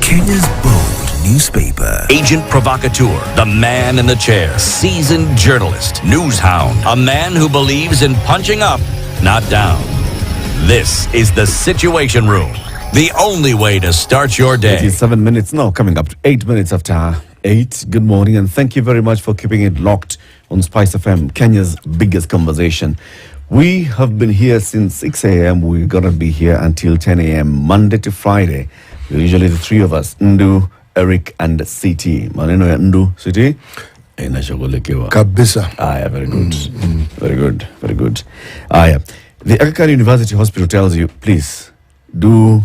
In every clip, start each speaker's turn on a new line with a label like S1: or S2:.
S1: Kenya's bold newspaper.
S2: Agent provocateur, the man in the chair, seasoned journalist, news hound, a man who believes in punching up, not down. This is the Situation Room, the only way to start your day.
S3: It is 7 minutes now, coming up to 8 minutes after 8. Good morning, and thank you very much for keeping it locked on Spice FM, Kenya's biggest conversation. We have been here since 6 a.m. We're going to be here until 10 a.m. Monday to Friday. We're usually the three of us, Ndu, Eric, and CT. Maneno ya Ndu, CT? Inashughulikiwa.
S4: Kabisa.
S3: Aya, very good. Very good, very good. Aya. The Aga Khan University Hospital tells you, please, do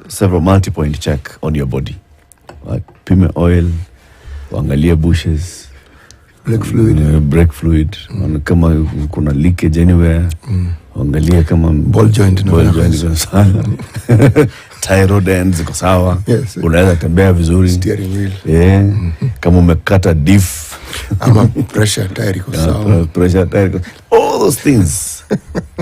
S3: several multi-point check on your body. Like pime oil, wangalia bushes, brake fluid, kama kuna leakage anywhere, wangalia kama
S4: ball joint
S3: tie rod ends ziko sawa,
S4: yes,
S3: unaweza tembea vizuri,
S4: steering wheel,
S3: kama umekata diff
S4: ama pressure tire iko sawa,
S3: all those things.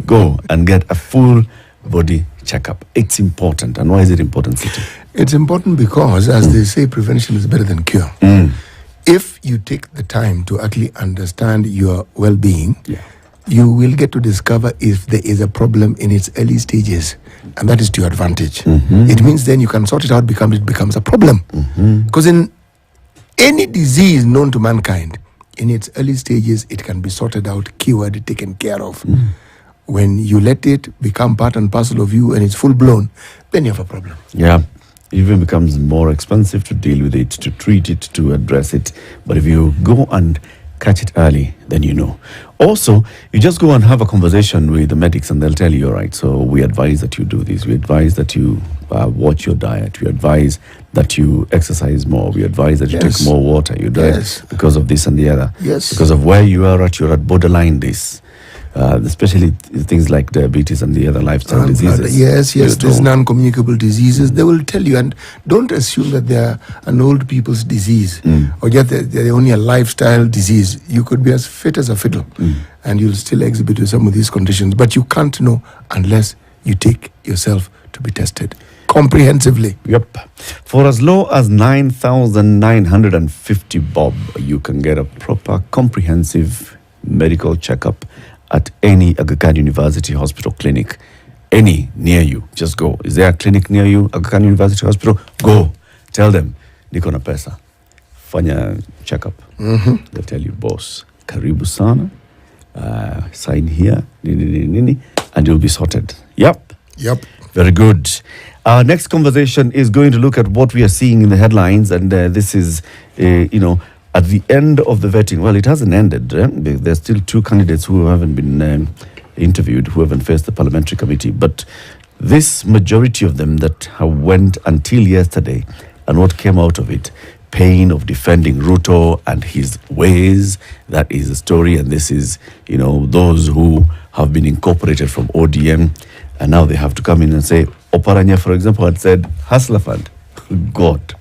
S3: Go and get a full body checkup. It's important. And why is it important, City?
S4: It's important because, as they say, prevention is better than cure. If you take the time to actually understand your well-being, you will get to discover if there is a problem in its early stages, and that is to your advantage. It means then you can sort it out, it becomes a problem. Because in any disease known to mankind, in its early stages, it can be sorted out, cured, taken care of. When you let it become part and parcel of you and it's full-blown, then you have a problem.
S3: Yeah. It even becomes more expensive to deal with it, to treat it, to address it. But if you go and catch it early, then you know. Also, you just go and have a conversation with the medics and they'll tell you, all right, so we advise that you do this. We advise that you watch your diet. We advise that you exercise more. We advise that you take more water. You do it because of this and the other. Because of where you are at, you're at borderline this. Especially things like diabetes and the other lifestyle diseases.
S4: These non-communicable diseases. They will tell you, and don't assume that they're an old people's disease or just they're only a lifestyle disease. You could be as fit as a fiddle and you'll still exhibit some of these conditions, but you can't know unless you take yourself to be tested comprehensively.
S3: For as low as 9,950 bob, you can get a proper comprehensive medical checkup at any Aga Khan University Hospital clinic, any near you. Just go. Is there a clinic near you, Aga Khan University Hospital? Go. Tell them, niko na pesa. Fanya checkup. They'll tell you, boss, karibu sana, sign here, and you'll be sorted. Yep. Very good. Our next conversation is going to look at what we are seeing in the headlines, and this is, at the end of the vetting. Well, it hasn't ended. There's still two candidates who haven't been interviewed, who haven't faced the parliamentary committee. But this majority of them that have went until yesterday, and what came out of it, pain of defending Ruto and his ways, that is the story. And this is, those who have been incorporated from ODM, and now they have to come in and say, Oparanya, for example, had said, Hustler Fund. God.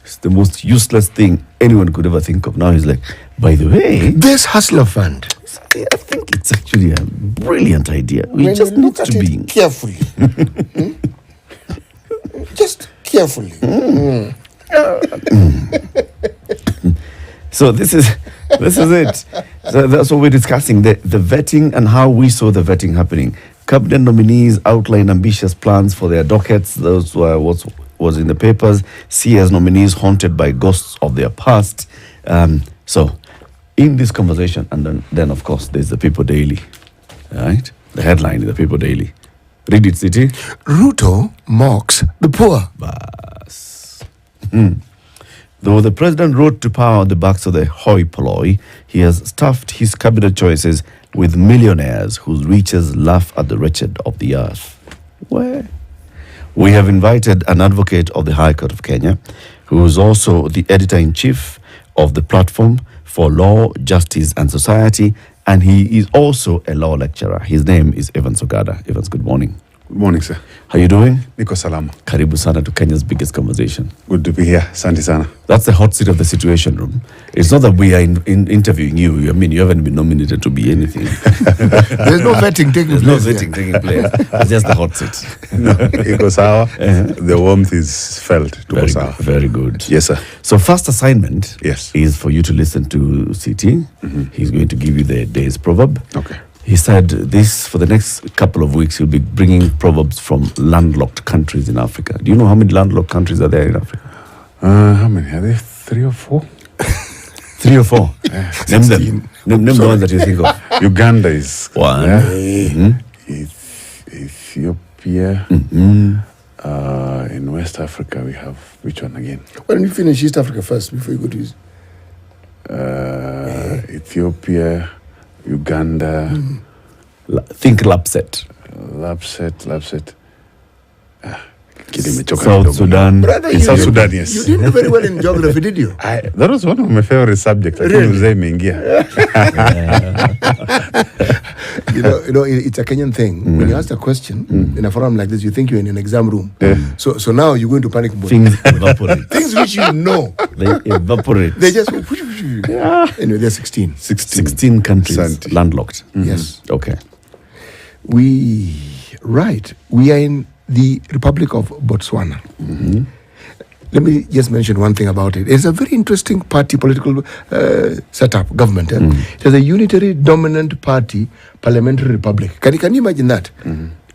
S3: It's the most useless thing anyone could ever think of. Now he's like, by the way,
S4: this Hustler Fund,
S3: I think it's actually a brilliant idea. We just need to be
S4: carefully. Just carefully.
S3: So this is it. So that's what we're discussing, the vetting and how we saw the vetting happening. Cabinet nominees outline ambitious plans for their dockets. Those were what was in the papers. CS nominees haunted by ghosts of their past. So, in this conversation, and then of course, there's the People Daily. Right? The headline in the People Daily. Read it, City.
S4: Ruto mocks the poor.
S3: Bas. Though the president rode to power on the backs of the hoi polloi, he has stuffed his cabinet choices with millionaires whose riches laugh at the wretched of the earth. Where? We have invited an advocate of the High Court of Kenya, who is also the editor-in-chief of the Platform for Law, Justice and Society, and he is also a law lecturer. His name is Evans Ogada. Evans, good morning.
S5: Good morning, sir.
S3: How you doing?
S5: Niko salama.
S3: Karibu sana to Kenya's biggest conversation.
S5: Good to be here. Asante sana.
S3: That's the hot seat of the Situation Room. It's not that we are interviewing you. I mean, you haven't been nominated to be anything.
S4: There's no vetting taking place.
S3: No vetting taking place. It's just the hot seat.
S5: No, iko sawa. The warmth is felt. Tuko sawa.
S3: Very good.
S5: Yes, sir.
S3: So first assignment
S5: Yes.
S3: is for you to listen to CT. He's going to give you the day's proverb.
S5: Okay.
S3: He said this for the next couple of weeks, he'll be bringing proverbs from landlocked countries in Africa. Do you know how many landlocked countries are there in Africa?
S5: How many? Are there 3 or 4?
S3: 3 or 4. Name them. Name the ones that you think of.
S5: Uganda is
S3: One.
S5: Yeah. Ethiopia. In West Africa, we have which one again?
S4: Why don't you finish East Africa first before you go to East?
S5: Ethiopia, Uganda,
S3: Think Lapset.
S5: Lapset.
S3: South Sudan.
S4: Brother,
S5: In South Sudan, yes.
S4: You didn't do very well in geography, did you?
S5: That was one of my favorite subjects.
S4: Really? You know, it's a Kenyan thing. When you ask a question in a forum like this, you think you're in an exam room. So now you're going to panic mode.
S3: Things evaporate.
S4: Things which you know,
S3: They evaporate.
S4: they just anyway. They're 16.
S3: 16 countries
S5: Santi.
S3: landlocked.
S4: Yes,
S3: Okay.
S4: we are in the Republic of Botswana. Let me just mention one thing about it. It's a very interesting political setup, government. It has a unitary dominant party parliamentary republic. Can you imagine that?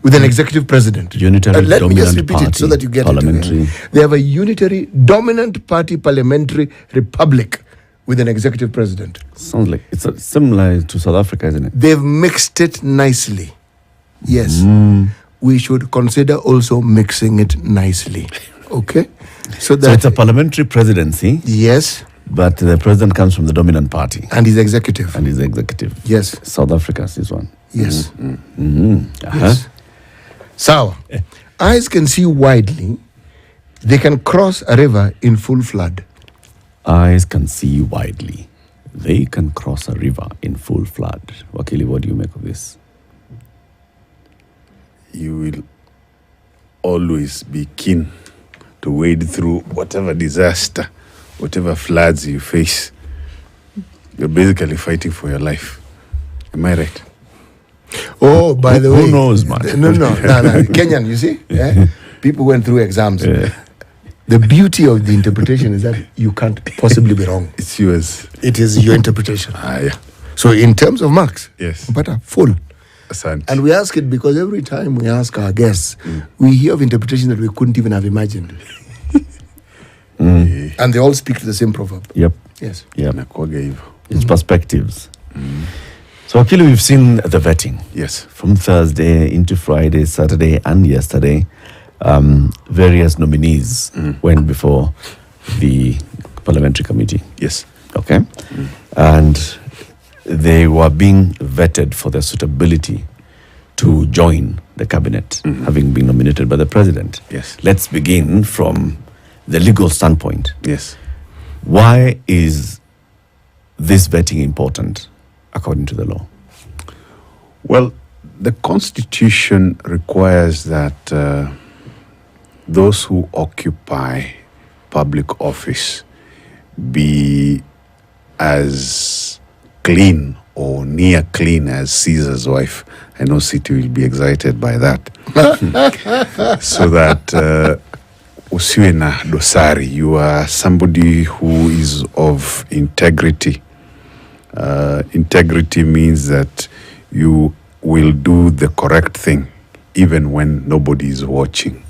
S4: With an executive president.
S3: Unitary
S4: Let me just
S3: dominant
S4: repeat it so
S3: party,
S4: that you get
S3: parliamentary.
S4: it. They have a unitary dominant party parliamentary republic with an executive president.
S3: Sounds like it's similar to South Africa, isn't it?
S4: They've mixed it nicely. Yes. We should consider also mixing it nicely. Okay? So
S3: So it's a parliamentary presidency,
S4: yes,
S3: but the president comes from the dominant party
S4: and his executive.
S3: and is executive.
S4: Yes.
S3: South Africa's this one.
S4: Yes.
S3: Uh-huh.
S4: Yes. So, eyes can see widely. They can cross a river in full flood.
S3: Eyes can see widely. They can cross a river in full flood. Wakili, what do you make of this?
S5: You will always be keen to wade through whatever disaster, whatever floods you face. You're basically fighting for your life. Am I right?
S4: Oh, by the way.
S3: Who knows, man?
S4: No. Kenyan, you see? Yeah? People went through exams. The beauty of the interpretation is that you can't possibly be wrong.
S5: It's yours.
S4: It is your interpretation.
S5: Yeah.
S4: So, in terms of marks,
S5: Yes.
S4: but full.
S5: Asante.
S4: And we ask it because every time we ask our guests, we hear of interpretation that we couldn't even have imagined. And they all speak to the same proverb.
S3: Yep.
S4: Yes.
S3: Yep.
S5: Nakuaga hivyo.
S3: It's perspectives. So, Wakili, we've seen the vetting
S5: Yes.
S3: from Thursday into Friday, Saturday, and yesterday. Various nominees went before the parliamentary committee.
S5: Yes.
S3: Okay. And they were being vetted for their suitability to join the cabinet, having been nominated by the president.
S5: Yes.
S3: Let's begin from the legal standpoint.
S5: Yes.
S3: Why is this vetting important according to the law?
S5: Well, the Constitution requires that those who occupy public office be as clean or near clean as Caesar's wife. I know City will be excited by that. So that usiwe na dosari. You are somebody who is of integrity. Integrity means that you will do the correct thing even when nobody is watching.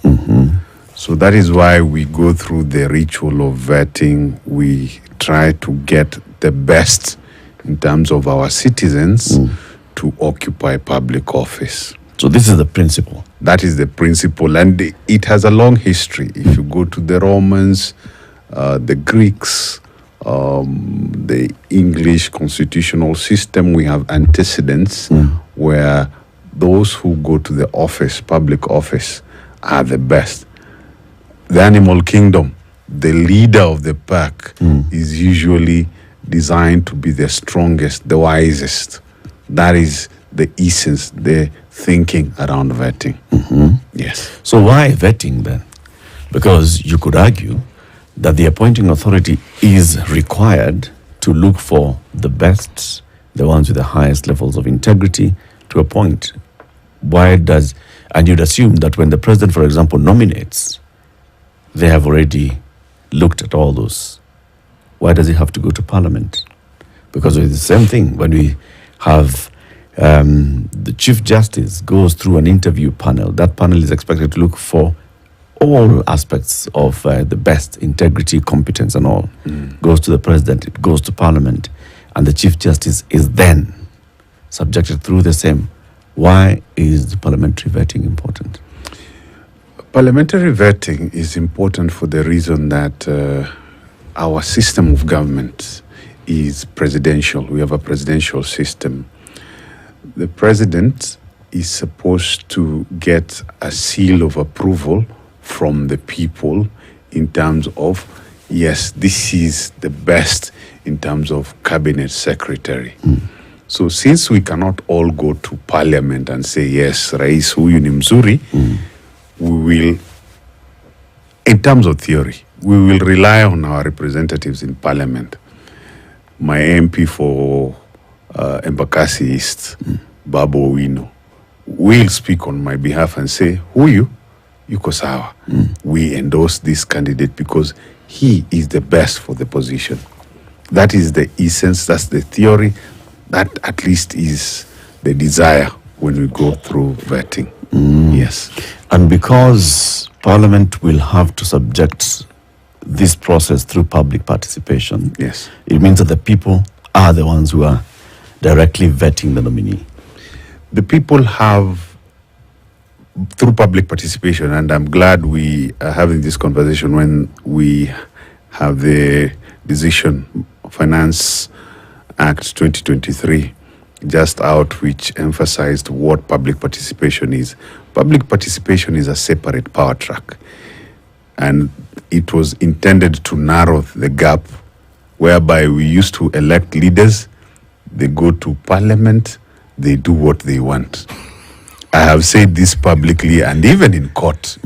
S5: So that is why we go through the ritual of vetting. We try to get the best in terms of our citizens to occupy public office.
S3: So this is the principle.
S5: That is the principle, and it has a long history. If you go to the Romans, the Greeks, the English constitutional system, we have antecedents where those who go to the office, public office, are the best. The animal kingdom, the leader of the pack is usually designed to be the strongest, the wisest. That is the essence, the thinking around vetting. Yes.
S3: So why vetting then? Because you could argue that the appointing authority is required to look for the best, the ones with the highest levels of integrity to appoint. And you'd assume that when the president, for example, nominates, they have already looked at all those. Why does it have to go to Parliament? Because it's the same thing when we have the Chief Justice goes through an interview panel. That panel is expected to look for all aspects of the best integrity, competence, and all. Goes to the president, it goes to Parliament, and the Chief Justice is then subjected through the same. Why is the parliamentary vetting important?
S5: Parliamentary vetting is important for the reason that our system of government is presidential. We have a presidential system. The president is supposed to get a seal of approval from the people in terms of, yes, this is the best in terms of cabinet secretary. So since we cannot all go to Parliament and say, yes, Rais huyu ni mzuri, we will, in terms of theory, we will rely on our representatives in Parliament. My MP for Embakasi East, Babu Owino, will speak on my behalf and say, huyu yuko sawa. We endorse this candidate because he is the best for the position. That is the essence, that's the theory, that at least is the desire when we go through vetting. Yes.
S3: And because Parliament will have to subject this process through public participation,
S5: Yes.
S3: it means that the people are the ones who are directly vetting the nominee.
S5: The people have, through public participation, and I'm glad we are having this conversation when we have the Decision Finance Act 2023 just out, which emphasized what public participation is. Public participation is a separate power track, and it was intended to narrow the gap whereby we used to elect leaders, they go to Parliament, they do what they want. I have said this publicly and even in court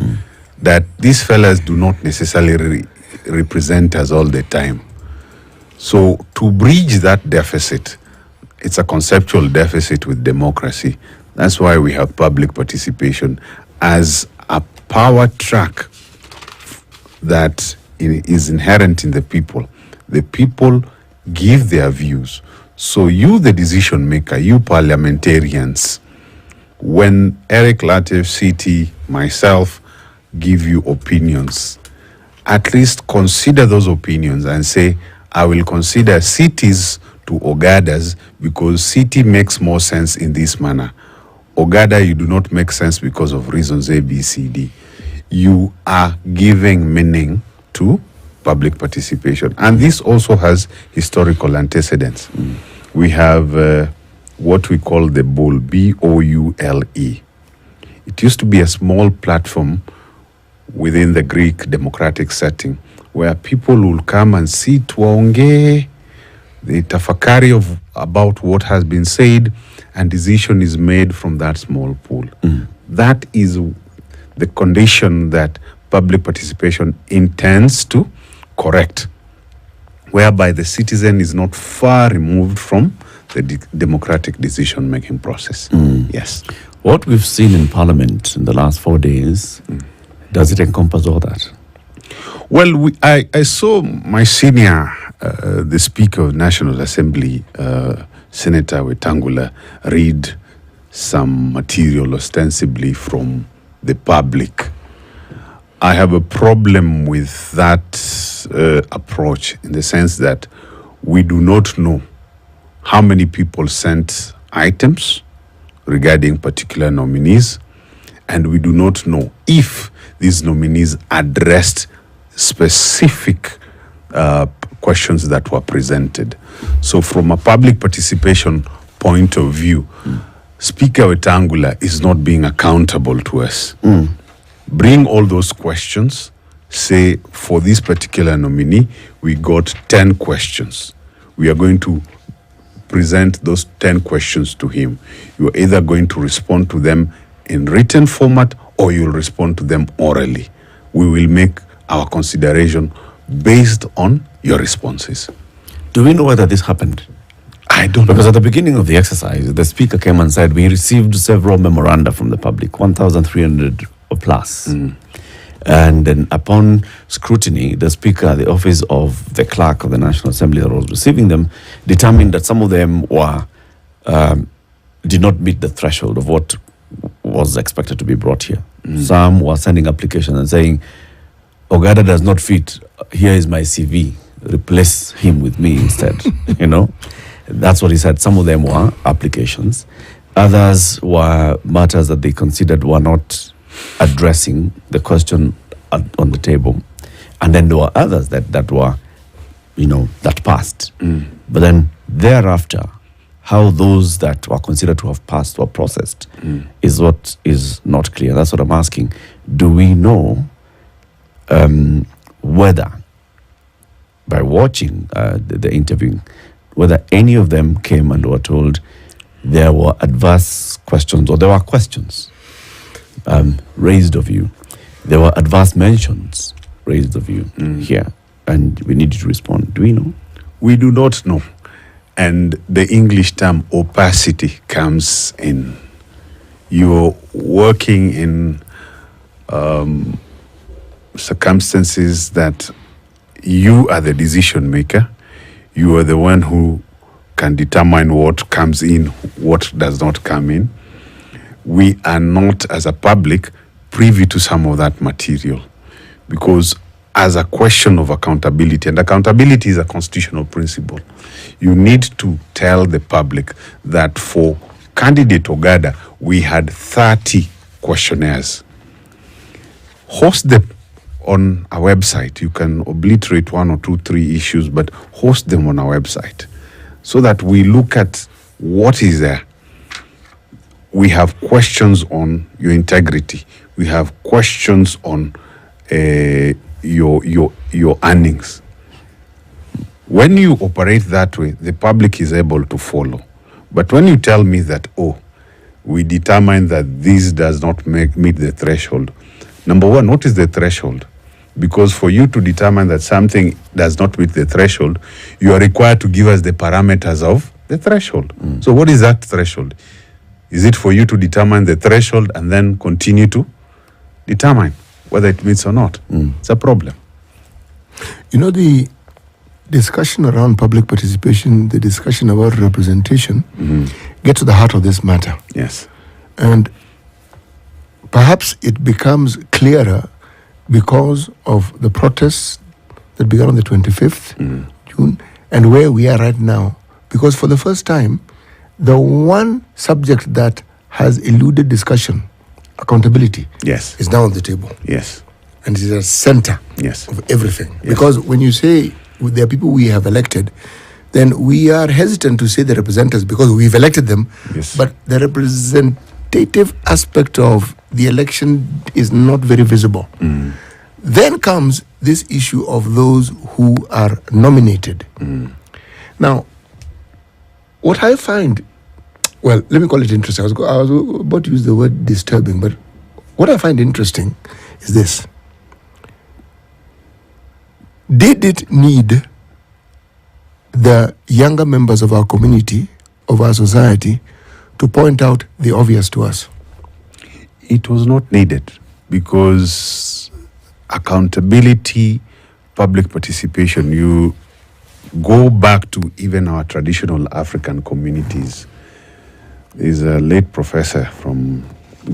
S5: that these fellas do not necessarily represent us all the time. So to bridge that deficit, it's a conceptual deficit with democracy. That's why we have public participation as a power track that is inherent in the people. The people give their views. So you, the decision maker, you parliamentarians, when Eric, Latif, CT, myself give you opinions, at least consider those opinions and say, I will consider CTs to Ogadas because CT makes more sense in this manner. Ogada, you do not make sense because of reasons A, B, C, D. You are giving meaning to public participation. And this also has historical antecedents. We have what we call the Boule, B-O-U-L-E. It used to be a small platform within the Greek democratic setting where people will come and sit, waonge, the tafakari about what has been said, and decision is made from that small pool. That is the condition that public participation intends to correct, whereby the citizen is not far removed from the democratic decision-making process. Yes.
S3: What we've seen in Parliament in the last 4 days, does it encompass all that?
S5: Well, I saw my senior, the Speaker of National Assembly, Senator Wetangula, read some material ostensibly from the public. I have a problem with that approach in the sense that we do not know how many people sent items regarding particular nominees, and we do not know if these nominees addressed specific questions that were presented. So from a public participation point of view, Speaker Wetangula is not being accountable to us. Bring all those questions, say for this particular nominee, we got 10 questions. We are going to present those 10 questions to him, you're either going to respond to them in written format or you'll respond to them orally. We will make our consideration based on your responses.
S3: Do we know whether this happened?
S5: I don't
S3: Because
S5: know.
S3: at the beginning of the exercise, the speaker came and said, we received several memoranda from the public, 1,300 or plus. And then upon scrutiny, the speaker, the office of the clerk of the National Assembly that was receiving them, determined that some of them were did not meet the threshold of what was expected to be brought here. Some were sending applications and saying, Ogada does not fit, here is my CV, replace him with me instead, you know. That's what he said. Some of them were applications. Others were matters that they considered were not addressing the question on the table. And then there were others that were, you know, that passed. But then thereafter, how those that were considered to have passed or processed is what is not clear. That's what I'm asking. Do we know whether, by watching the interviewing, whether any of them came and were told there were adverse questions, or there were questions raised of you, there were adverse mentions raised of you here, and we need you to respond? Do we know?
S5: We do not know. And the English term opacity comes in. You're working in circumstances that you are the decision maker. You are the one who can determine what comes in, what does not come in. We are not, as a public, privy to some of that material, because as a question of accountability, and accountability is a constitutional principle, you need to tell the public that for candidate Ogada, we had 30 questionnaires. Host them on our website. You can obliterate 1 or 2, 3 issues, but host them on our website so that we look at what is there. We have questions on your integrity. We have questions on your earnings. When you operate that way, the public is able to follow. But when you tell me that, we determine that this does not meet the threshold. Number one, what is the threshold? Because for you to determine that something does not meet the threshold, you are required to give us the parameters of the threshold. So what is that threshold? Is it for you to determine the threshold and then continue to determine whether it meets or not? It's a problem.
S4: You know, the discussion around public participation, the discussion about representation, get to the heart of this matter.
S5: Yes.
S4: And perhaps it becomes clearer because of the protests that began on the 25th June and where we are right now. Because for the first time, the one subject that has eluded discussion, accountability,
S5: Yes.
S4: is now on the table.
S5: Yes.
S4: And it is a center
S5: Yes.
S4: of everything.
S5: Yes.
S4: Because when you say there are people we have elected, then we are hesitant to say the representatives because we've elected them.
S5: Yes.
S4: But the representative aspect of the election is not very visible. Then comes this issue of those who are nominated. Now, what I find, well, let me call it interesting. I was about to use the word disturbing, but what I find interesting is this. Did it need the younger members of our community, of our society, to point out the obvious to us?
S5: It was not needed because accountability, public participation, you go back to even our traditional African communities. There's a late professor from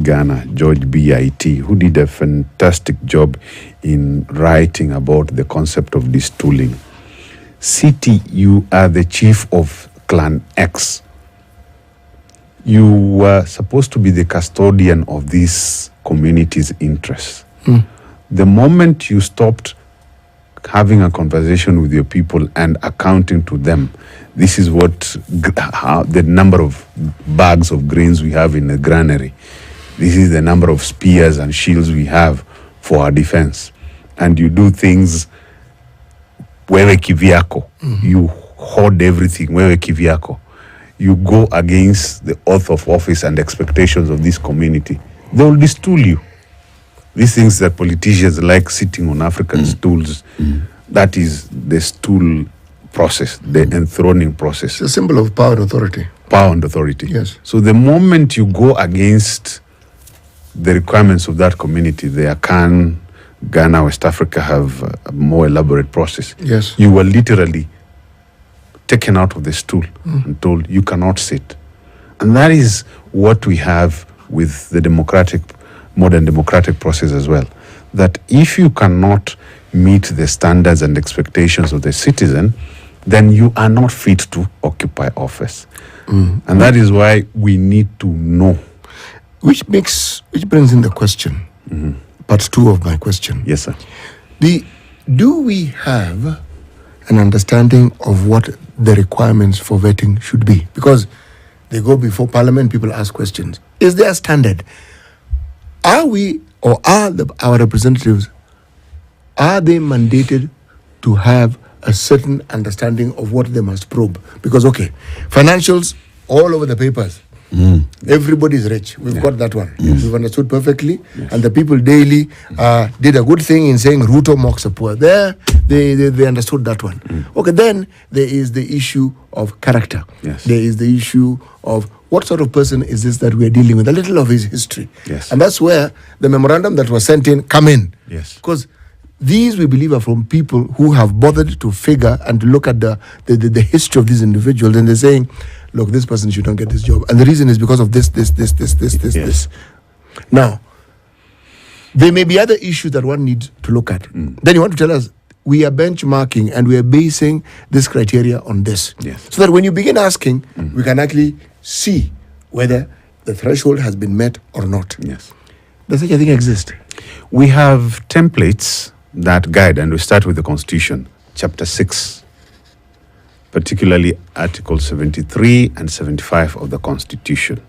S5: Ghana, George B.I.T., who did a fantastic job in writing about the concept of distooling. City, you are the chief of Clan X. You were supposed to be the custodian of this community's interests. The moment you stopped having a conversation with your people and accounting to them, this is what the number of bags of grains we have in the granary. This is the number of spears and shields we have for our defense. And you do things, wewe kivyako. You hoard everything, wewe kivyako. you go against the oath of office and expectations of this community, they will destool you. These things that politicians like sitting on African stools, that is the stool process, the enthroning process.
S4: It's a symbol of power and authority.
S5: Power and authority.
S4: Yes.
S5: So the moment you go against the requirements of that community, the Akan, Ghana, West Africa have a more elaborate process.
S4: Yes.
S5: You were literally taken out of the stool and told you cannot sit. And that is what we have with the modern democratic process as well. That if you cannot meet the standards and expectations of the citizen, then you are not fit to occupy office. And that is why we need to know.
S4: Which brings in the question, part 2 of my question.
S5: Yes, sir.
S4: Do we have an understanding of what the requirements for vetting should be? Because they go before Parliament, people ask questions. Is there a standard? Are we, or are our representatives, are they mandated to have a certain understanding of what they must probe? Because, okay, financials all over the papers. Everybody's rich. We've got that one. We've understood perfectly. And the people daily did a good thing in saying Ruto mocks the poor. There, they understood that one. Okay, then there is the issue of character.
S5: Yes.
S4: There is the issue of what sort of person is this that we are dealing with, a little of his history.
S5: Yes.
S4: And that's where the memorandum that was sent in come in.
S5: Yes.
S4: Because these, we believe, are from people who have bothered to figure and to look at the history of these individuals, and they're saying, look, this person should not get this job. And the reason is because of this.
S5: Yes.
S4: Now, there may be other issues that one needs to look at. Then you want to tell us, we are benchmarking and we are basing this criteria on this.
S5: Yes.
S4: So that when you begin asking, we can actually see whether the threshold has been met or not.
S5: Yes.
S4: Does such a thing exist?
S5: We have templates that guide, and we start with the Constitution, Chapter 6, particularly Article 73 and 75 of the Constitution.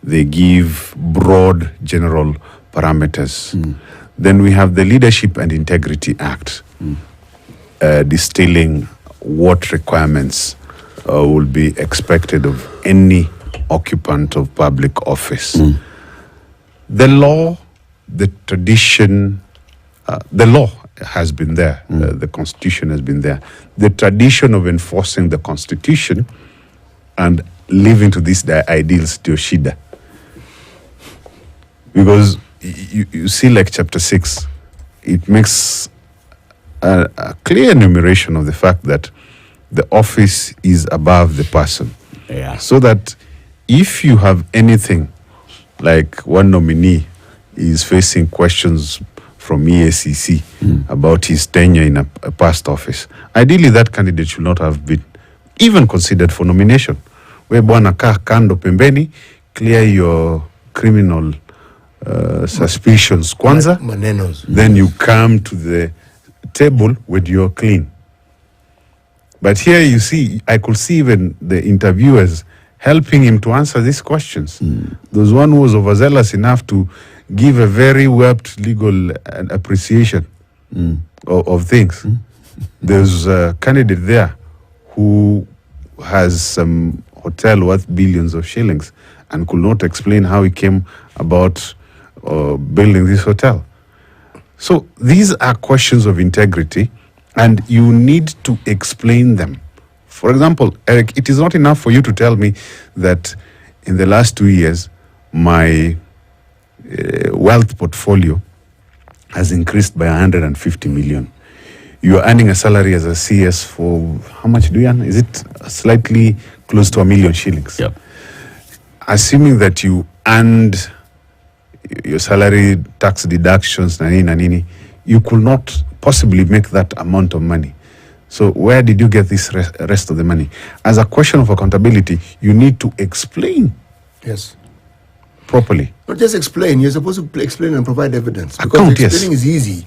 S5: They give broad general parameters. Then we have the Leadership and Integrity Act, distilling what requirements will be expected of any occupant of public office. The law, the tradition, the law has been there. The Constitution has been there. The tradition of enforcing the Constitution and living to these ideals to Yoshida. Because you see, like Chapter 6, it makes a clear enumeration of the fact that the office is above the person.
S3: Yeah.
S5: So that if you have anything, like one nominee is facing questions from EACC about his tenure in a past office, ideally that candidate should not have been even considered for nomination. We bwana kaa kando pembeni, clear your criminal suspicions kwanza,
S4: Manenos.
S5: then you come to the table when you're clean. But here you see, I could see even the interviewers helping him to answer these questions. There's one who was overzealous enough to give a very warped legal appreciation of things. There's a candidate there who has some hotel worth billions of shillings and could not explain how he came about building this hotel. So these are questions of integrity, and you need to explain them. For example, Eric, it is not enough for you to tell me that in the last 2 years, my wealth portfolio has increased by 150 million. You are earning a salary as a CS for, how much do you earn? Is it slightly close to 1 million shillings?
S3: Yep.
S5: Assuming that you earned your salary, tax deductions, nanini, you could not possibly make that amount of money. So where did you get this rest of the money? As a question of accountability, you need to explain
S4: Yes.
S5: properly.
S4: Not just explain, you're supposed to explain and provide evidence. Because
S5: Account, yes.
S4: explaining is easy.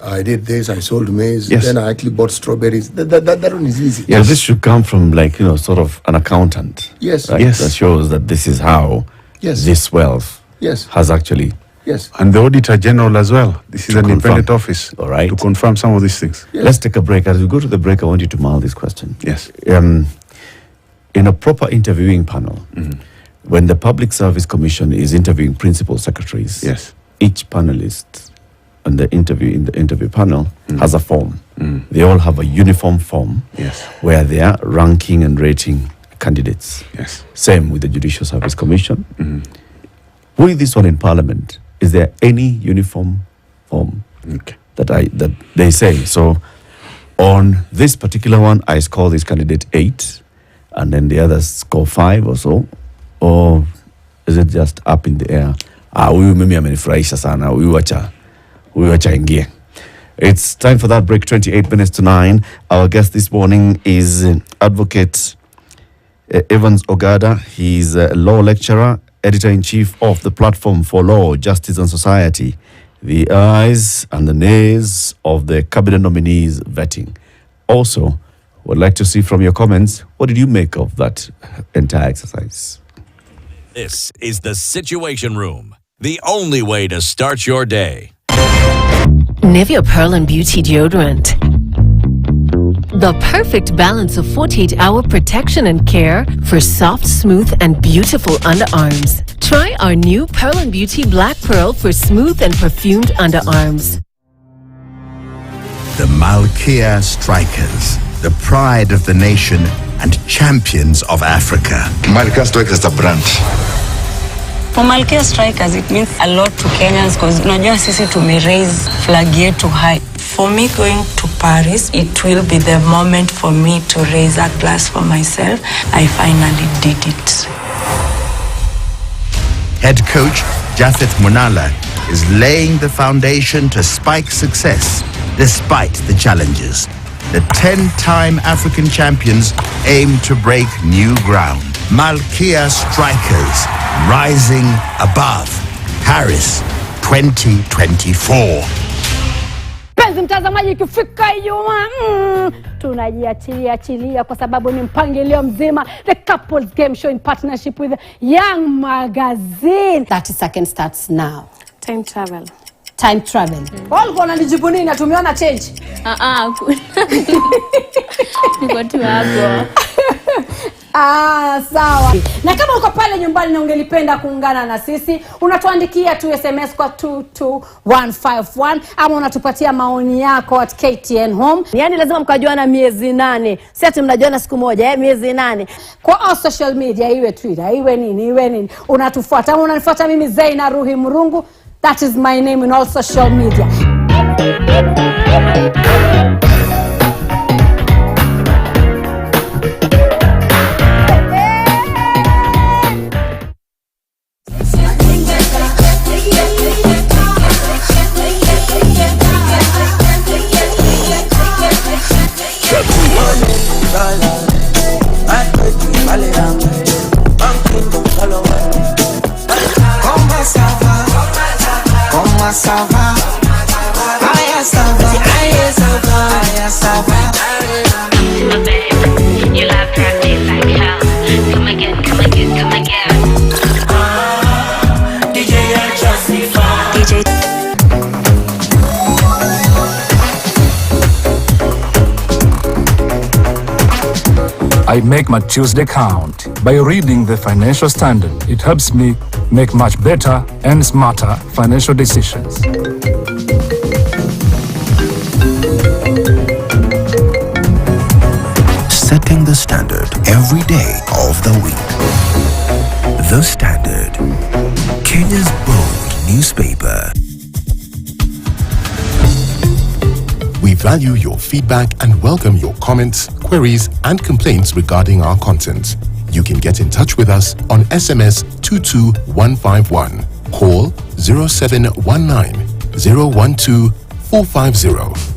S4: I did this, I sold maize,
S5: Yes.
S4: then I actually bought strawberries. That one is easy.
S3: Yeah, this should come from, like, sort of an accountant.
S4: Yes.
S3: Right?
S5: Yes.
S3: That shows that this is how
S4: Yes.
S3: this wealth
S4: Yes.
S3: has actually.
S4: Yes.
S5: And the Auditor General as well. This is
S3: To
S5: an independent
S3: confirm.
S5: office.
S3: All right.
S5: To confirm some of these things.
S4: Yes.
S3: Let's take a break. As we go to the break, I want you to mull this question.
S5: Yes.
S3: in a proper interviewing panel, when the Public Service Commission is interviewing principal secretaries,
S5: Yes.
S3: each panelist in the interview panel has a form. They all have a uniform form
S5: Yes.
S3: where they are ranking and rating candidates.
S5: Yes.
S3: Same with the Judicial Service Commission. With this one in Parliament, is there any uniform form
S5: Okay.
S3: that they say? So on this particular one, I score this candidate 8, and then the others score 5 or so, or is it just up in the air? Huyu mimi amenifurahisha sana, huyu wacha ingie. It's time for that break, 28 minutes to 9. Our guest this morning is Advocate Evans Ogada. He's a law lecturer, editor-in-chief of the Platform for Law, Justice and Society, the ayes and the nays of the cabinet nominees vetting. Also, would like to see from your comments, what did you make of that entire exercise?
S2: This is the Situation Room, the only way to start your day.
S6: Nivea Pearl and Beauty Deodorant. The perfect balance of 48-hour protection and care for soft, smooth, and beautiful underarms. Try our new Pearl and Beauty Black Pearl for smooth and perfumed underarms.
S1: The Malkia Strikers, the pride of the nation and champions of Africa.
S7: Malkia Strikers is a brand.
S8: For Malkia Strikers, it means a lot to Kenyans because unajua sisi raise flag yetu high.
S9: For me going to Paris, it will be the moment for me to raise a glass for myself. I finally did it.
S1: Head coach Japheth Munala is laying the foundation to spike success despite the challenges. The 10-time African champions aim to break new ground. Malkia Strikers, rising above. Paris 2024.
S10: Penzi mtazamaji, ikifika Ijumaa tunajiachilia kwa sababu ni mpangilio mzima, the couples game show in partnership with Young Magazine. 30 seconds starts now.
S8: Time travel.
S10: All wananijibu nini na tumeona change?
S8: Niko tu hapo.
S10: Sawa. Na kama uko pale nyumbani na ungelipenda kuungana na sisi, unatuandikia tu SMS kwa 22151 ama unatupatia maoni yako at KTN Home. Yaani lazima mkajuana miezi 8. Si ati mnajuana siku moja, miezi 8. Kwa all social media, iwe Twitter, iwe nini. Unatufuata, ama unanifuata mimi Zaina Ruhi Murungu. That is my name in all social media.
S11: I make my Tuesday count by reading the Financial Standard. It helps me make much better and smarter financial decisions.
S1: Setting the standard every day of the week. The Standard, Kenya's bold newspaper.
S12: We value your feedback and welcome your comments, queries, and complaints regarding our content. You can get in touch with us on SMS 22151, call 0719 012 450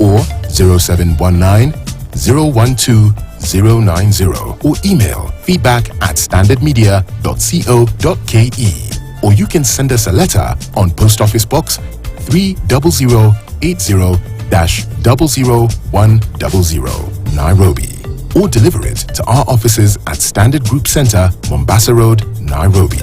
S12: or 0719 012 090, or email feedback@standardmedia.co.ke, or you can send us a letter on Post Office Box 30080-00100, Nairobi, or deliver it to our offices at Standard Group Center, Mombasa Road, Nairobi.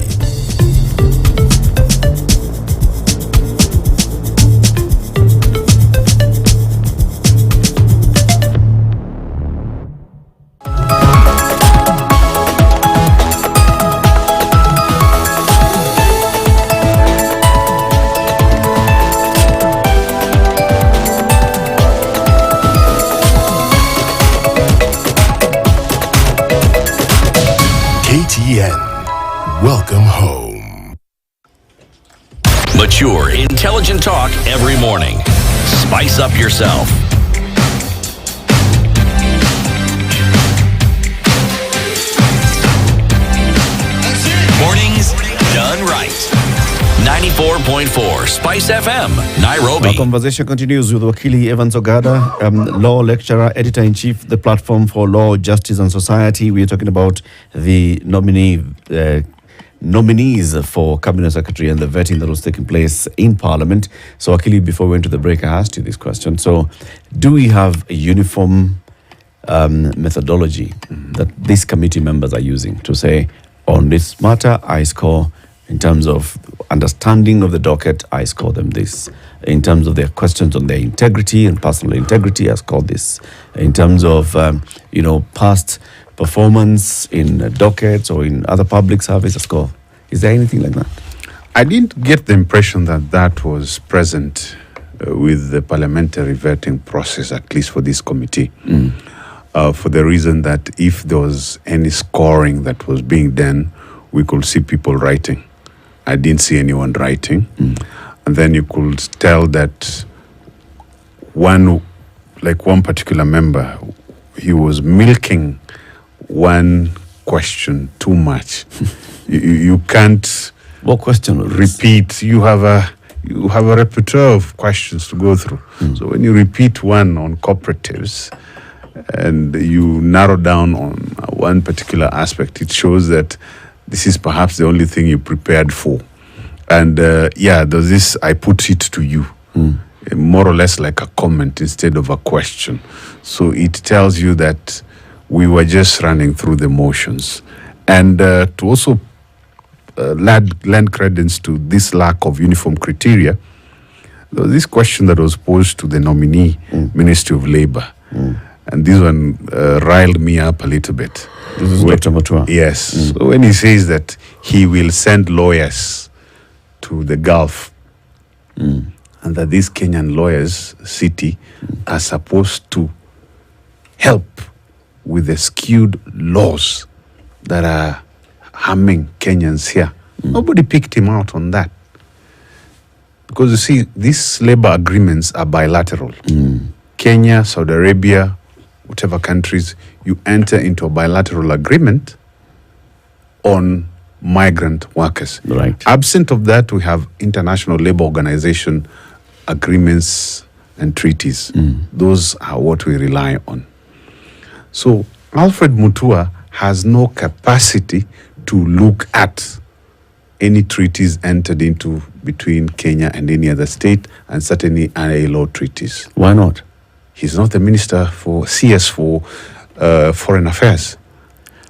S12: KTN. Welcome home.
S2: Mature, intelligent talk every morning. Spice up yourself. Mornings done right. 94.4 Spice FM, Nairobi.
S3: Our conversation continues with Wakili Evans Ogada, law lecturer, editor-in-chief, the Platform for Law, Justice and Society. We are talking about the nominees for Cabinet Secretary and the vetting that was taking place in Parliament. So, Wakili, before we went to the break, I asked you this question. So, do we have a uniform methodology that these committee members are using to say, on this matter, I score, in terms of understanding of the docket, I score them this. In terms of their questions on their integrity and personal integrity, I score this. In terms of, past performance in dockets or in other public service, I score. Is there anything like that?
S5: I didn't get the impression that that was present with the parliamentary vetting process, at least for this committee. For the reason that if there was any scoring that was being done, we could see people writing. I didn't see anyone writing. And then you could tell that one particular member, he was milking one question too much. you can't
S3: What question was this?
S5: repeat. You have a repertoire of questions to go through. So when you repeat one on cooperatives and you narrow down on one particular aspect, it shows that this is perhaps the only thing you prepared for. And there's this, I put it to you, more or less like a comment instead of a question. So it tells you that we were just running through the motions. And to also lend credence to this lack of uniform criteria, there was this question that was posed to the nominee, Ministry of Labour. And this one riled me up a little bit.
S3: This is Dr. Matua.
S5: Yes. So when he says that he will send lawyers to the Gulf, and that these Kenyan lawyers, city, are supposed to help with the skewed laws that are harming Kenyans here. Nobody picked him out on that. Because you see, these labor agreements are bilateral. Kenya, Saudi Arabia, whatever countries, you enter into a bilateral agreement on migrant workers.
S3: Right.
S5: Absent of that, we have International Labour Organization agreements and treaties. Those are what we rely on. So Alfred Mutua has no capacity to look at any treaties entered into between Kenya and any other state, and certainly ILO treaties.
S3: Why not?
S5: He's not the minister for CS for Foreign Affairs.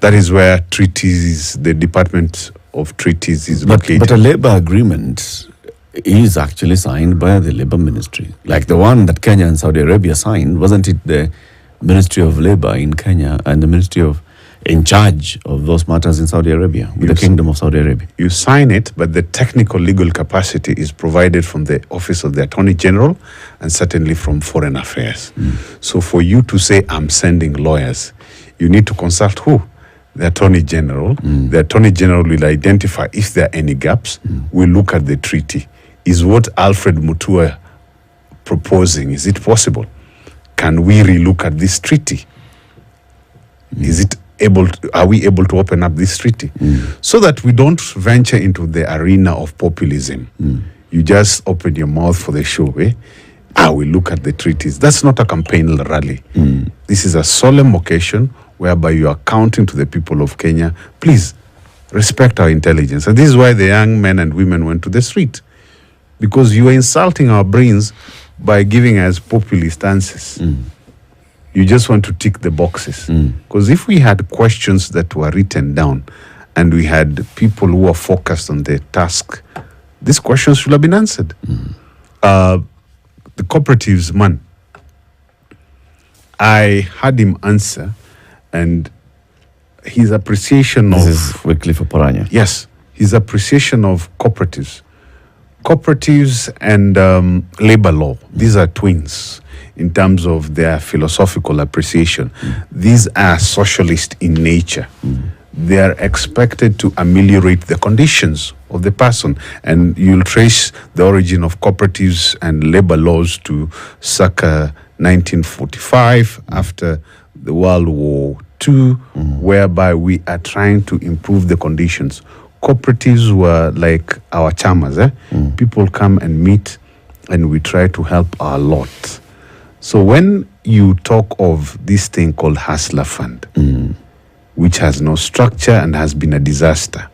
S5: That is where treaties, the Department of Treaties is located.
S3: But a labor agreement is actually signed by the Labor Ministry. Like the one that Kenya and Saudi Arabia signed, wasn't it the Ministry of Labor in Kenya and the Ministry of in charge of those matters in Saudi Arabia, with the Kingdom of Saudi Arabia?
S5: You sign it, but the technical legal capacity is provided from the Office of the Attorney General and certainly from Foreign Affairs. So for you to say, I'm sending lawyers, you need to consult who? The Attorney General. The Attorney General will identify if there are any gaps. We'll look at the treaty. Is what Alfred Mutua proposing, is it possible? Can we relook at this treaty? Are we able to open up this treaty? So that we don't venture into the arena of populism. You just open your mouth for the show. We look at the treaties. That's not a campaign rally. This is a solemn occasion whereby you are counting to the people of Kenya, please respect our intelligence. And this is why the young men and women went to the street. Because you are insulting our brains by giving us populist answers. You just want to tick the boxes. Because if we had questions that were written down and we had people who were focused on their task, these questions should have been answered. The cooperatives man, I had him answer, and his appreciation
S3: This is Wycliffe Oparanya.
S5: Yes, his appreciation of cooperatives. Cooperatives and labor law, these are twins in terms of their philosophical appreciation. These are socialist in nature. they are expected to ameliorate the conditions of the person. And you'll trace the origin of cooperatives and labor laws to circa 1945 after the World War II, whereby we are trying to improve the conditions. Cooperatives were like our chamas. People come and meet and we try to help our lot. So when you talk of this thing called Hustler Fund, which has no structure and has been a disaster,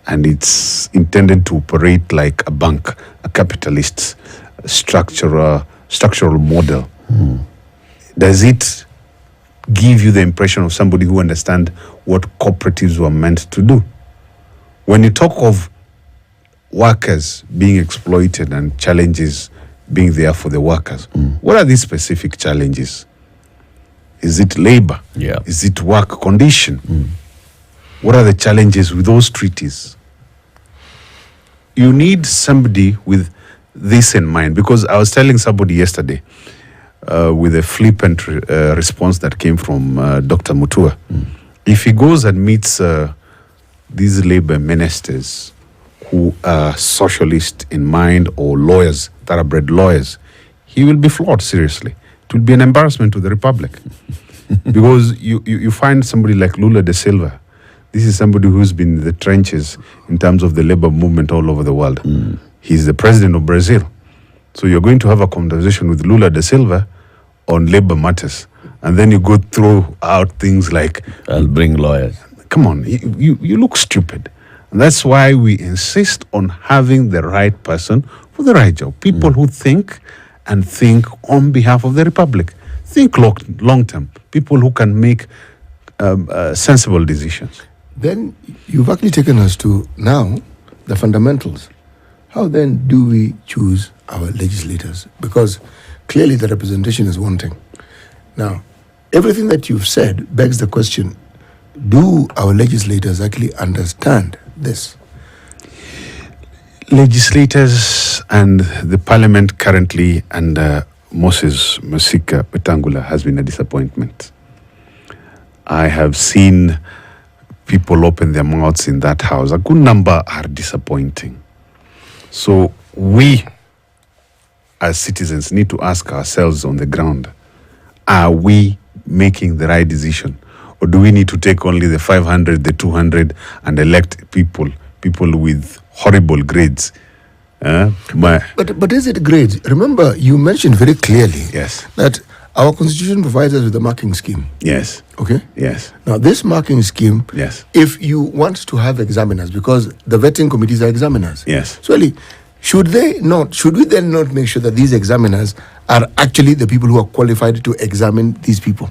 S5: and it's intended to operate like a bank, a capitalist structural model, does it give you the impression of somebody who understands what cooperatives were meant to do? When you talk of workers being exploited and challenges being there for the workers, what are these specific challenges? Is it labor?
S3: Yeah.
S5: Is it work condition? What are the challenges with those treaties? You need somebody with this in mind, because I was telling somebody yesterday with a flippant response that came from Dr. Mutua. If he goes and meets these labor ministers who are socialist in mind or lawyers, thoroughbred lawyers, he will be flawed seriously. It will be an embarrassment to the Republic. Because you find somebody like Lula da Silva. This is somebody who's been in the trenches in terms of the labor movement all over the world. He's the president of Brazil. So you're going to have a conversation with Lula da Silva on labor matters. And then you go throw out things like,
S3: I'll bring lawyers.
S5: Come on, you look stupid. And that's why we insist on having the right person for the right job. People who think and think on behalf of the Republic. Think long term. People who can make sensible decisions.
S4: Then you've actually taken us to now the fundamentals. How then do we choose our legislators? Because clearly the representation is one thing. Now, everything that you've said begs the question, do our legislators actually understand this?
S5: Legislators and the parliament currently under Moses Masika Wetangula has been a disappointment. I have seen people open their mouths in that house. A good number are disappointing. So we as citizens need to ask ourselves on the ground, are we making the right decision? Or do we need to take only the 500, the 200 and elect people with horrible grades?
S4: But is it grades? Remember, you mentioned very clearly that our constitution provides us with a marking scheme.
S5: Yes.
S4: Okay?
S5: Yes.
S4: Now, this marking scheme, if you want to have examiners, because the vetting committees are examiners.
S5: Yes.
S4: So, should we then not make sure that these examiners are actually the people who are qualified to examine these people?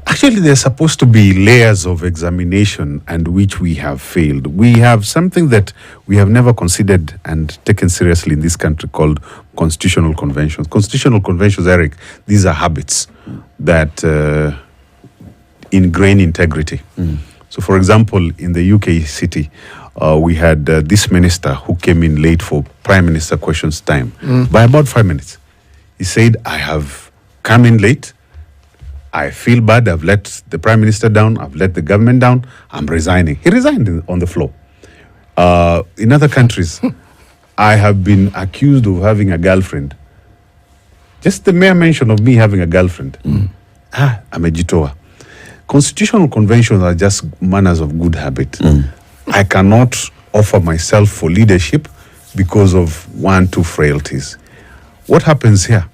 S5: Actually, there's supposed to be layers of examination and which we have failed. We have something that we have never considered and taken seriously in this country called constitutional conventions. Constitutional conventions, Eric, these are habits that ingrain integrity. So, for example, in the UK city, we had this minister who came in late for Prime Minister questions time by about 5 minutes. He said, I have come in late. I feel bad. I've let the Prime Minister down. I've let the government down. I'm resigning. He resigned on the floor. In other countries, I have been accused of having a girlfriend. Just the mere mention of me having a girlfriend. I'm a jitoa. Constitutional conventions are just manners of good habit. I cannot offer myself for leadership because of 1-2 frailties. What happens here?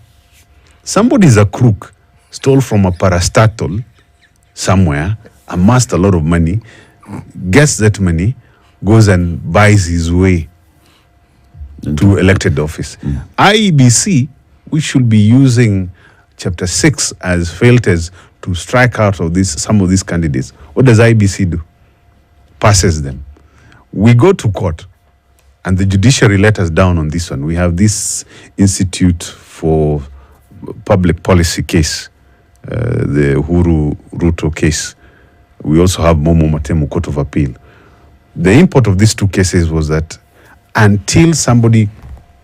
S5: Somebody is a crook, stole from a parastatal somewhere, amassed a lot of money, gets that money, goes and buys his way to elected office. IEBC, we should be using Chapter 6 as filters to strike out of some of these candidates. What does IEBC do? Passes them. We go to court, and the judiciary let us down on this one. We have this Institute for Public Policy case, the Uhuru Ruto case. We also have Momo Matemu Court of Appeal. The import of these two cases was that until somebody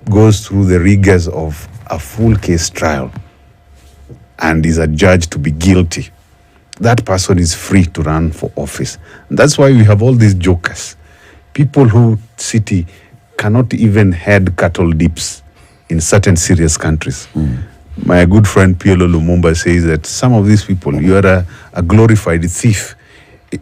S5: goes through the rigors of a full case trial and is adjudged to be guilty, that person is free to run for office. And that's why we have all these jokers. People who cannot even head cattle dips in certain serious countries. My good friend Pielo Lumumba says that some of these people, you are a glorified thief.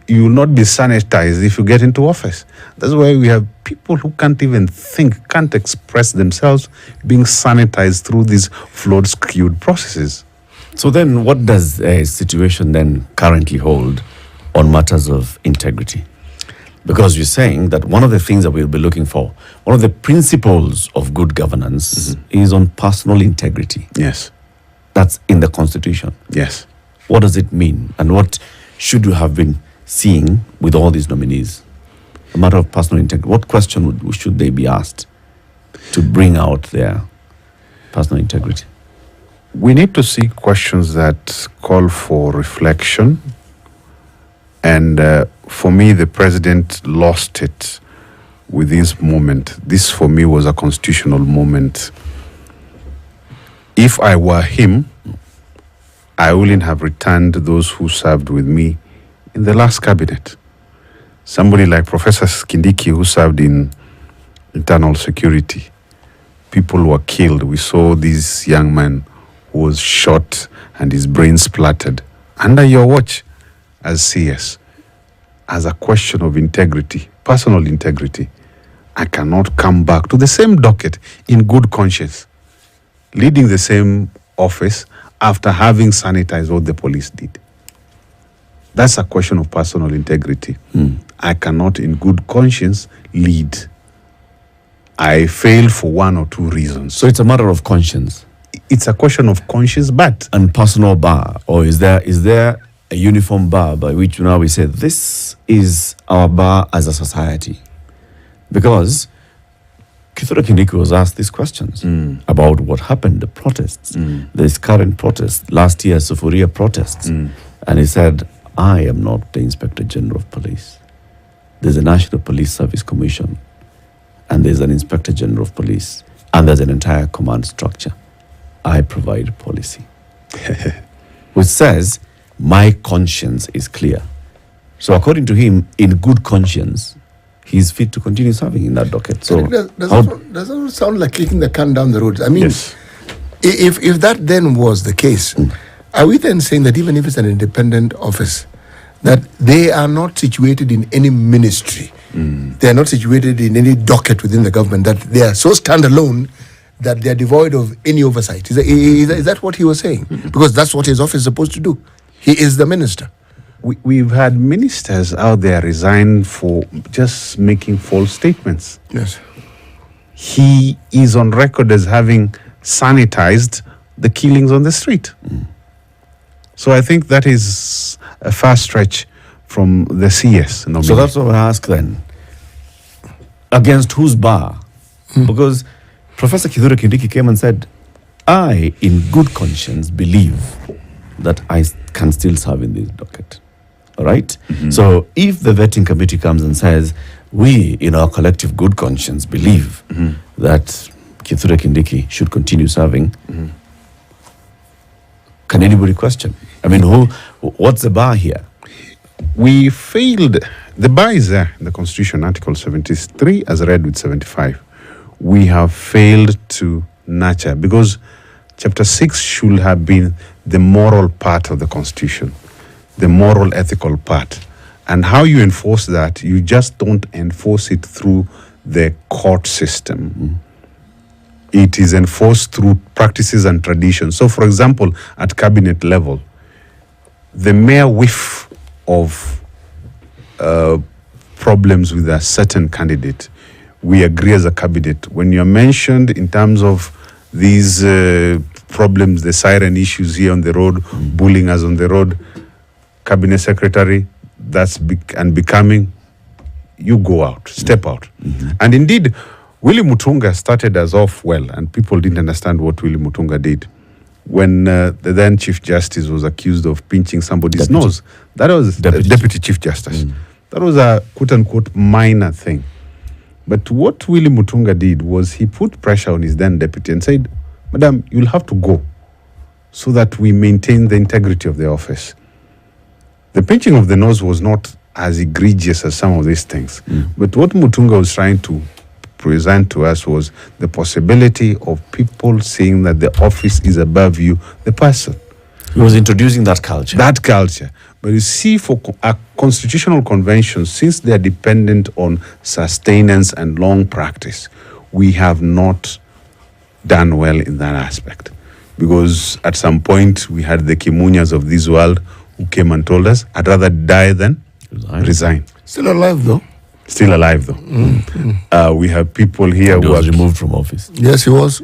S5: You will not be sanitized if you get into office. That's why we have people who can't even think, can't express themselves, being sanitized through these flawed, skewed processes.
S3: So then what does a situation then currently hold on matters of integrity? Because you're saying that one of the things that we'll be looking for, one of the principles of good governance is on personal integrity.
S5: Yes.
S3: That's in the Constitution.
S5: Yes.
S3: What does it mean? And what should you have been seeing with all these nominees? A matter of personal integrity. What question should they be asked to bring out their personal integrity?
S5: We need to see questions that call for reflection. And for me, the president lost it with this moment. This, for me, was a constitutional moment. If I were him, I wouldn't have returned those who served with me in the last cabinet. Somebody like Professor Kindiki, who served in internal security. People were killed. We saw this young man who was shot and his brain splattered under your watch as CS. As a question of integrity, personal integrity, I cannot come back to the same docket in good conscience, leading the same office after having sanitized what the police did. That's a question of personal integrity. I cannot, in good conscience, lead. I failed for one or two reasons.
S3: So it's a matter of conscience.
S5: It's a question of conscience, but
S3: and personal bar, or is there a uniform bar by which now we say this is our bar as a society? Because Kithure Kindiki was asked these questions about what happened, the protests, this current protest, last year's Sufuria protests, and he said, I am not the Inspector General of Police. There's a National Police Service Commission, and there's an Inspector General of Police, and there's an entire command structure. I provide policy, which says my conscience is clear. So according to him, in good conscience, he's fit to continue serving in that docket. So
S4: does that sound like kicking the can down the road? I mean,
S5: yes.
S4: if that then was the case, are we then saying that even if it's an independent office, that they are not situated in any ministry, they are not situated in any docket within the government, that they are so standalone that they are devoid of any oversight? Is that what he was saying? Because that's what his office is supposed to do. He is the minister.
S5: We've had ministers out there resign for just making false statements.
S4: Yes.
S5: He is on record as having sanitized the killings on the street. So I think that is a far stretch from the CS nominee.
S3: So that's what I ask then. Against whose bar? Because Professor Kithure Kindiki came and said, I, in good conscience, believe that I can still serve in this docket. All right? So if the vetting committee comes and says, we, in our collective good conscience, believe that Kithure Kindiki should continue serving, can anybody question? I mean, what's the bar here?
S5: We failed. The bar is there in the Constitution, Article 73, as read with 75. We have failed to nurture, because Chapter 6 should have been the moral part of the Constitution, the moral, ethical part. And how you enforce that, you just don't enforce it through the court system. It is enforced through practices and traditions. So, for example, at cabinet level, the mere whiff of problems with a certain candidate, we agree as a cabinet. When you're mentioned in terms of these problems, the siren issues here on the road, bullying us on the road, cabinet secretary, that's becoming, you go out, step out. And indeed, Willie Mutunga started us off well, and people didn't understand what Willie Mutunga did. When the then Chief Justice was accused of pinching somebody's nose, that was Deputy Chief Justice. That was a quote-unquote minor thing. But what Willie Mutunga did was he put pressure on his then deputy and said, Madam, you'll have to go so that we maintain the integrity of the office. The pinching of the nose was not as egregious as some of these things. But what Mutunga was trying to present to us was the possibility of people seeing that the office is above you, the person.
S3: He was introducing that culture.
S5: That culture. But you see, for constitutional conventions, since they are dependent on sustenance and long practice, we have not done well in that aspect. Because at some point, we had the Kimunyas of this world who came and told us, I'd rather die than resign.
S4: Still alive, though.
S5: Still alive, though. We have people here
S3: He
S5: who
S3: was
S5: are
S3: removed from office.
S4: Yes, he was.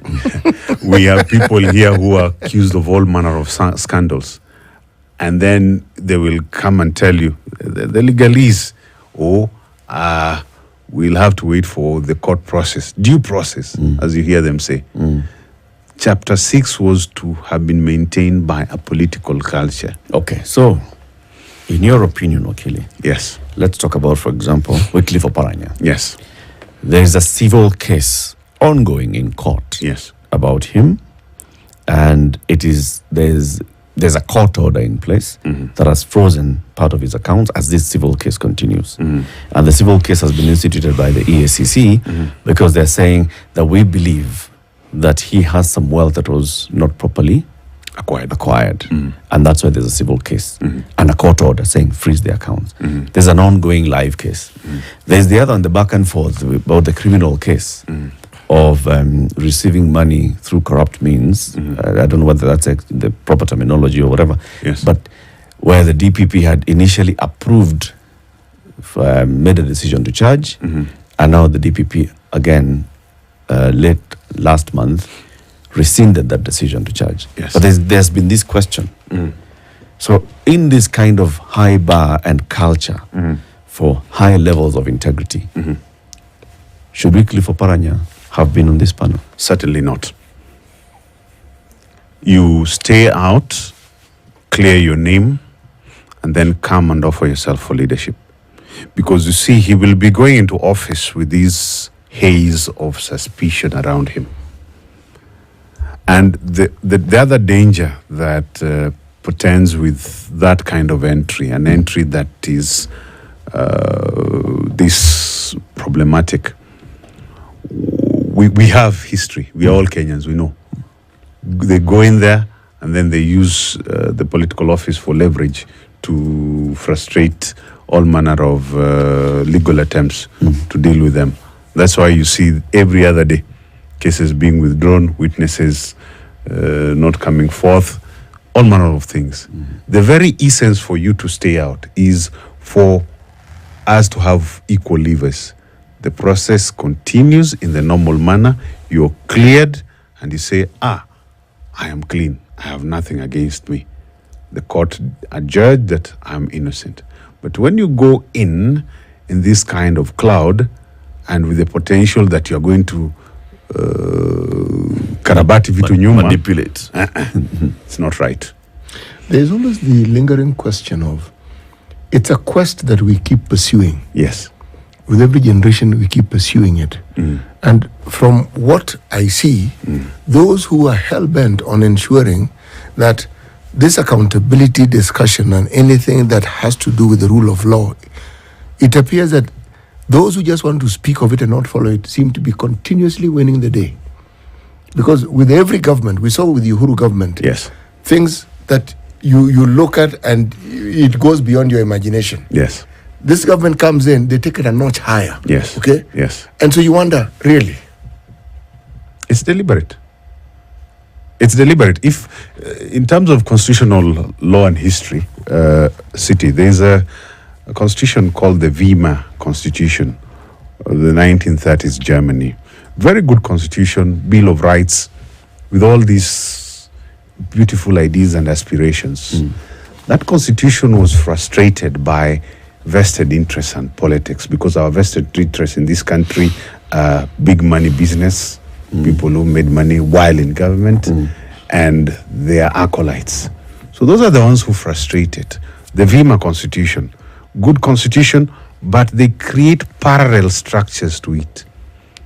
S5: we have people here who are accused of all manner of scandals. And then they will come and tell you, the legalese, we'll have to wait for the court process, due process, as you hear them say. Chapter 6 was to have been maintained by a political culture.
S3: Okay, so in your opinion, Okili,
S5: Yes.
S3: let's talk about, for example, Wycliffe Oparanya.
S5: Yes.
S3: There is a civil case ongoing in court
S5: Yes.
S3: about him, and there's a court order in place that has frozen part of his accounts as this civil case continues. And the civil case has been instituted by the EACC because they're saying that we believe that he has some wealth that was not properly acquired. And that's why there's a civil case and a court order saying freeze the accounts. There's an ongoing live case. There's the other on the back and forth about the criminal case of receiving money through corrupt means. I don't know whether that's the proper terminology or whatever.
S5: Yes.
S3: But where the DPP had initially approved, made a decision to charge, and now the DPP again, late last month, rescinded that decision to charge.
S5: Yes.
S3: But there's been this question. So in this kind of high bar and culture for high levels of integrity, should Wycliffe Oparanya have been on this panel?
S5: Certainly not. You stay out, clear your name, and then come and offer yourself for leadership. Because you see, he will be going into office with this haze of suspicion around him. And the other danger that pertains with that kind of entry, an entry that is this problematic, we have history. We are all Kenyans, we know. They go in there and then they use the political office for leverage to frustrate all manner of legal attempts to deal with them. That's why you see every other day cases being withdrawn, witnesses not coming forth, all manner of things. The very essence for you to stay out is for us to have equal levers. The process continues in the normal manner. You're cleared and you say, I am clean. I have nothing against me. The court adjudged that I'm innocent. But when you go in this kind of cloud and with the potential that you're going to karabati vitu nyuma,
S3: manipulate.
S5: It's not right.
S4: There's always the lingering question of, it's a quest that we keep pursuing.
S5: Yes.
S4: With every generation, we keep pursuing it. And from what I see, those who are hell-bent on ensuring that this accountability discussion and anything that has to do with the rule of law, it appears that those who just want to speak of it and not follow it seem to be continuously winning the day. Because with every government, we saw with the Uhuru government,
S5: Yes.
S4: things that you look at and it goes beyond your imagination.
S5: Yes.
S4: This government comes in, they take it a notch higher.
S5: Yes.
S4: Okay?
S5: Yes.
S4: And so you wonder, really?
S5: It's deliberate. It's deliberate. If, in terms of constitutional law and history, City, there's a constitution called the Weimar Constitution of the 1930s Germany. Very good constitution, Bill of Rights, with all these beautiful ideas and aspirations. That constitution was frustrated by vested interests and politics, because our vested interests in this country are big money business, people who made money while in government, and their acolytes. So those are the ones who frustrate it. The Weimar Constitution, good constitution, but they create parallel structures to it.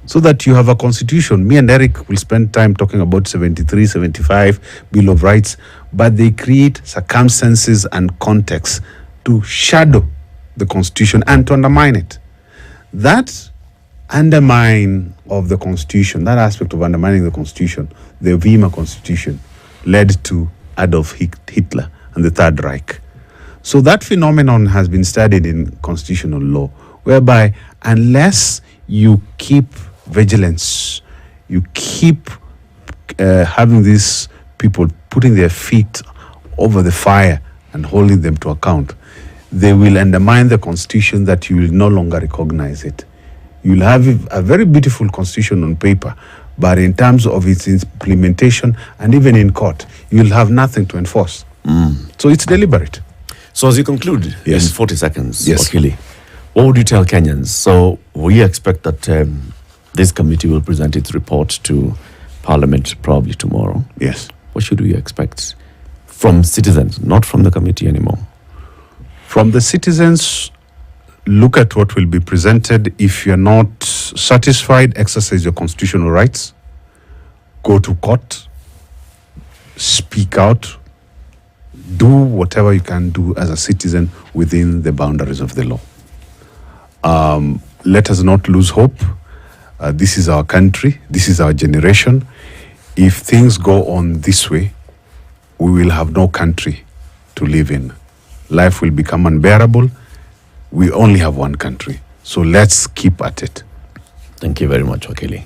S5: So that you have a constitution. Me and Eric will spend time talking about 73, 75, Bill of Rights, but they create circumstances and contexts to shadow the Constitution and to undermine it. That undermine of the Constitution, that aspect of undermining the Constitution, the Weimar Constitution, led to Adolf Hitler and the Third Reich. So that phenomenon has been studied in constitutional law, whereby unless you keep vigilance, you keep having these people putting their feet over the fire and holding them to account, they will undermine the Constitution that you will no longer recognize it. You'll have a very beautiful Constitution on paper, but in terms of its implementation and even in court, you'll have nothing to enforce. So it's deliberate.
S3: So as you conclude in
S5: Yes.
S3: 40 seconds,
S5: Yes.
S3: Wakili, what would you tell Kenyans? So we expect that this committee will present its report to Parliament probably tomorrow.
S5: Yes.
S3: What should we expect from citizens, not from the committee anymore?
S5: From the citizens, look at what will be presented. If you're not satisfied, exercise your constitutional rights. Go to court. Speak out. Do whatever you can do as a citizen within the boundaries of the law. Let us not lose hope. This is our country. This is our generation. If things go on this way, we will have no country to live in. Life will become unbearable. We only have one country. So let's keep at it.
S3: Thank you very much, Wakili.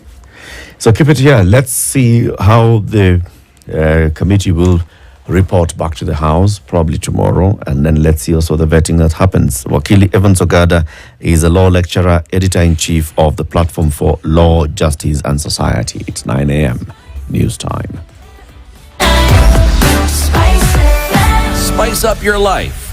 S3: So keep it here. Let's see how the committee will report back to the House, probably tomorrow, and then let's see also the vetting that happens. Wakili Evans Ogada is a law lecturer, editor-in-chief of the Platform for Law, Justice and Society. It's 9 a.m. news time.
S2: Spice up your life